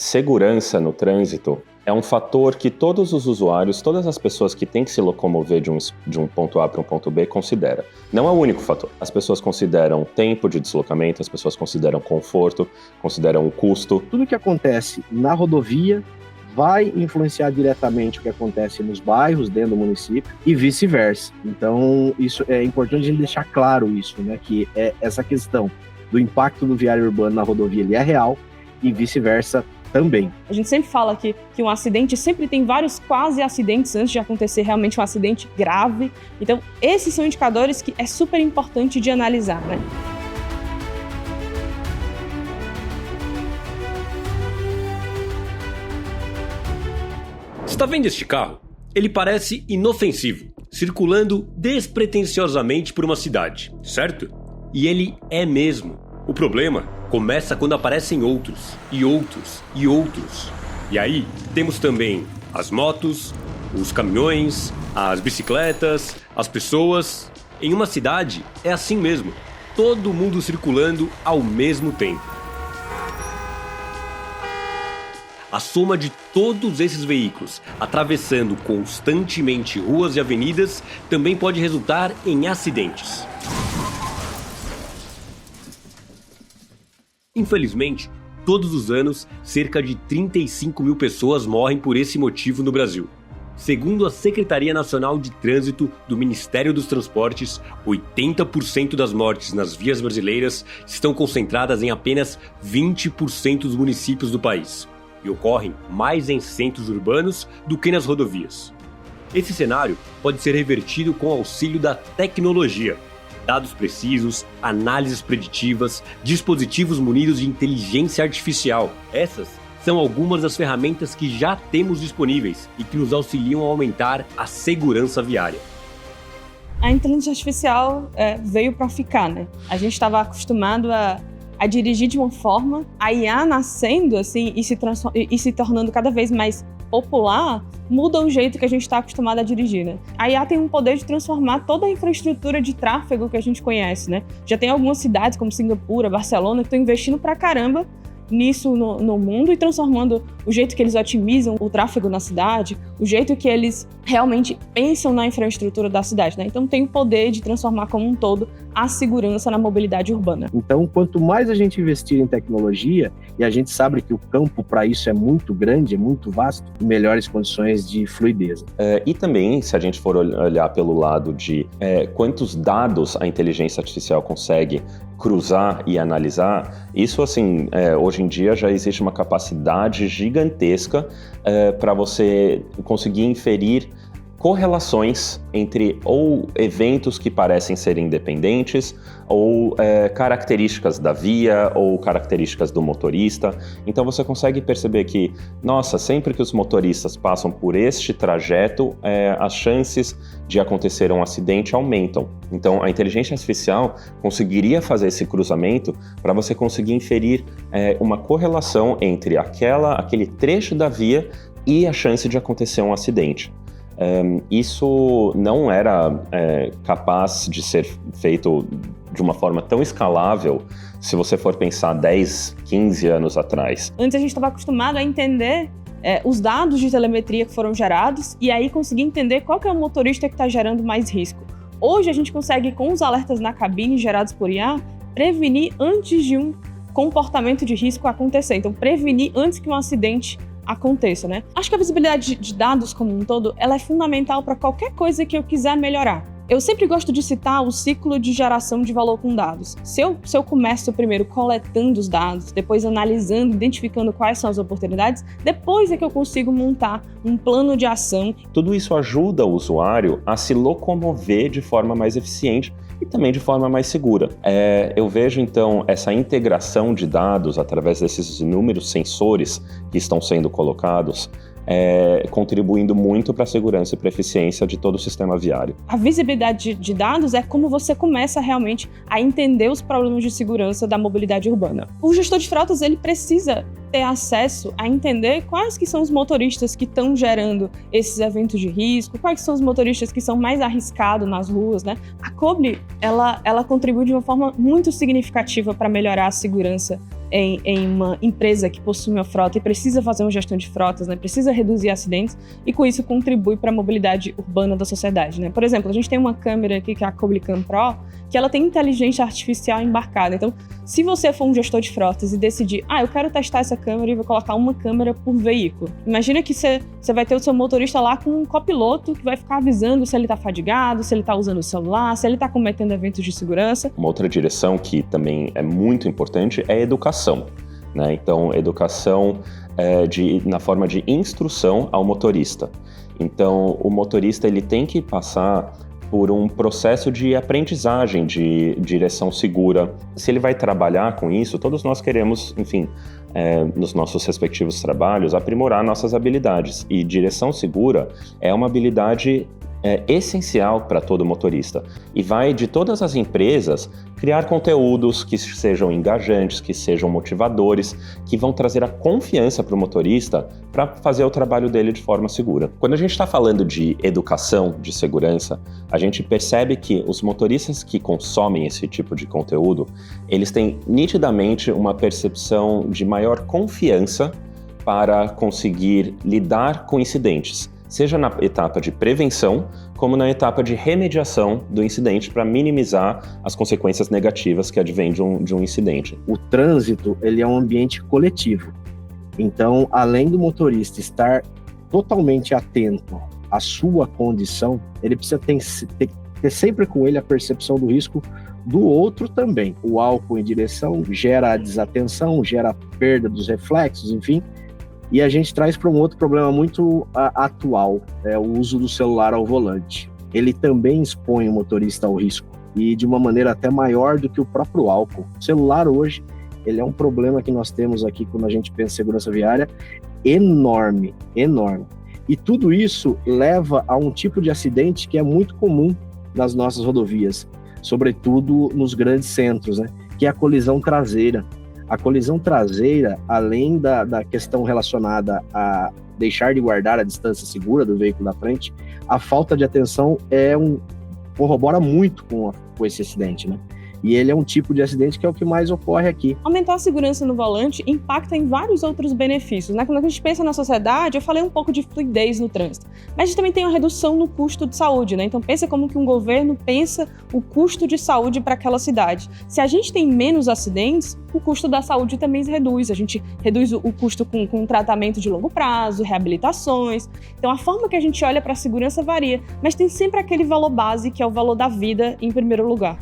segurança no trânsito é um fator que todos os usuários, todas as pessoas que têm que se locomover de um ponto A para um ponto B consideram. Não é o único fator. As pessoas consideram tempo de deslocamento, as pessoas consideram conforto, consideram o custo. Tudo que acontece na rodovia vai influenciar diretamente o que acontece nos bairros dentro do município e vice-versa. Então, isso é importante a gente deixar claro isso, né? Que essa questão do impacto do viário urbano na rodovia ele é real e vice-versa também. A gente sempre fala que um acidente sempre tem vários quase acidentes antes de acontecer realmente um acidente grave. Então, esses são indicadores que é super importante de analisar, né? Você está vendo este carro? Ele parece inofensivo, circulando despretensiosamente por uma cidade, certo? E ele é mesmo. O problema começa quando aparecem outros, e outros, e outros. E aí temos também as motos, os caminhões, as bicicletas, as pessoas. Em uma cidade é assim mesmo, todo mundo circulando ao mesmo tempo. A soma de todos esses veículos atravessando constantemente ruas e avenidas também pode resultar em acidentes. Infelizmente, todos os anos, cerca de 35 mil pessoas morrem por esse motivo no Brasil. Segundo a Secretaria Nacional de Trânsito do Ministério dos Transportes, 80% das mortes nas vias brasileiras estão concentradas em apenas 20% dos municípios do país e ocorrem mais em centros urbanos do que nas rodovias. Esse cenário pode ser revertido com o auxílio da tecnologia. Dados precisos, análises preditivas, dispositivos munidos de inteligência artificial. Essas são algumas das ferramentas que já temos disponíveis e que nos auxiliam a aumentar a segurança viária. A inteligência artificial veio para ficar, né? A gente estava acostumado a dirigir de uma forma, a IA nascendo assim e se tornando cada vez mais popular, muda o jeito que a gente está acostumado a dirigir, né? A IA tem um poder de transformar toda a infraestrutura de tráfego que a gente conhece, né? Já tem algumas cidades como Singapura, Barcelona, que estão investindo pra caramba nisso no mundo e transformando o jeito que eles otimizam o tráfego na cidade, o jeito que eles realmente pensam na infraestrutura da cidade, né? Então tem o poder de transformar como um todo a segurança na mobilidade urbana. Então, quanto mais a gente investir em tecnologia, e a gente sabe que o campo para isso é muito grande, é muito vasto, melhores condições de fluidez. E também, se a gente for olhar pelo lado de quantos dados a inteligência artificial consegue cruzar e analisar, isso assim, hoje em dia já existe uma capacidade gigantesca para você conseguir inferir correlações entre ou eventos que parecem ser independentes ou características da via ou características do motorista. Então você consegue perceber que, nossa, sempre que os motoristas passam por este trajeto, as chances de acontecer um acidente aumentam. Então a inteligência artificial conseguiria fazer esse cruzamento para você conseguir inferir uma correlação entre aquele trecho da via e a chance de acontecer um acidente. Isso não era capaz de ser feito de uma forma tão escalável se você for pensar 10, 15 anos atrás. Antes a gente estava acostumado a entender os dados de telemetria que foram gerados e aí conseguir entender qual que é o motorista que está gerando mais risco. Hoje a gente consegue, com os alertas na cabine gerados por IA, prevenir antes de um comportamento de risco acontecer. Então, prevenir antes que um acidente aconteça, né? Acho que a visibilidade de dados como um todo, ela é fundamental para qualquer coisa que eu quiser melhorar. Eu sempre gosto de citar o ciclo de geração de valor com dados. Se eu começo primeiro coletando os dados, depois analisando, identificando quais são as oportunidades, depois é que eu consigo montar um plano de ação. Tudo isso ajuda o usuário a se locomover de forma mais eficiente e também de forma mais segura. Eu vejo, então, essa integração de dados através desses inúmeros sensores que estão sendo colocados, contribuindo muito para a segurança e para a eficiência de todo o sistema viário. A visibilidade de dados é como você começa realmente a entender os problemas de segurança da mobilidade urbana. O gestor de frotas, ele precisa ter acesso a entender quais que são os motoristas que estão gerando esses eventos de risco, quais são os motoristas que são mais arriscados nas ruas, né? A COBRE, ela contribui de uma forma muito significativa para melhorar a segurança em uma empresa que possui uma frota e precisa fazer uma gestão de frotas, né? Precisa reduzir acidentes e com isso contribui para a mobilidade urbana da sociedade, né? Por exemplo, a gente tem uma câmera aqui que é a Coblicam Pro, que ela tem inteligência artificial embarcada. Então, se você for um gestor de frotas e decidir, eu quero testar essa câmera e vou colocar uma câmera por veículo. Imagina que você vai ter o seu motorista lá com um copiloto que vai ficar avisando se ele está fadigado, se ele está usando o celular, se ele está cometendo eventos de segurança. Uma outra direção que também é muito importante é a educação, né? Então, educação na forma de instrução ao motorista. Então, o motorista ele tem que passar por um processo de aprendizagem de direção segura. Se ele vai trabalhar com isso, todos nós queremos, enfim, nos nossos respectivos trabalhos, aprimorar nossas habilidades. E direção segura é uma habilidade essencial para todo motorista. E vai de todas as empresas criar conteúdos que sejam engajantes, que sejam motivadores, que vão trazer a confiança para o motorista para fazer o trabalho dele de forma segura. Quando a gente está falando de educação, de segurança, a gente percebe que os motoristas que consomem esse tipo de conteúdo, eles têm nitidamente uma percepção de maior confiança para conseguir lidar com incidentes, seja na etapa de prevenção, como na etapa de remediação do incidente para minimizar as consequências negativas que advêm de um incidente. O trânsito, ele é um ambiente coletivo. Então, além do motorista estar totalmente atento à sua condição, ele precisa ter sempre com ele a percepção do risco do outro também. O álcool em direção gera a desatenção, gera a perda dos reflexos, enfim. E a gente traz para um outro problema muito atual, o uso do celular ao volante. Ele também expõe o motorista ao risco, e de uma maneira até maior do que o próprio álcool. O celular hoje, ele é um problema que nós temos aqui quando a gente pensa em segurança viária, enorme, enorme. E tudo isso leva a um tipo de acidente que é muito comum nas nossas rodovias, sobretudo nos grandes centros, né? Que é a colisão traseira. A colisão traseira, além da questão relacionada a deixar de guardar a distância segura do veículo da frente, a falta de atenção corrobora muito com esse acidente, né? E ele é um tipo de acidente que é o que mais ocorre aqui. Aumentar a segurança no volante impacta em vários outros benefícios, né? Quando a gente pensa na sociedade, eu falei um pouco de fluidez no trânsito, mas a gente também tem uma redução no custo de saúde, né? Então pensa como que um governo pensa o custo de saúde para aquela cidade. Se a gente tem menos acidentes, o custo da saúde também se reduz. A gente reduz o custo com tratamento de longo prazo, reabilitações. Então a forma que a gente olha para a segurança varia, mas tem sempre aquele valor base que é o valor da vida em primeiro lugar.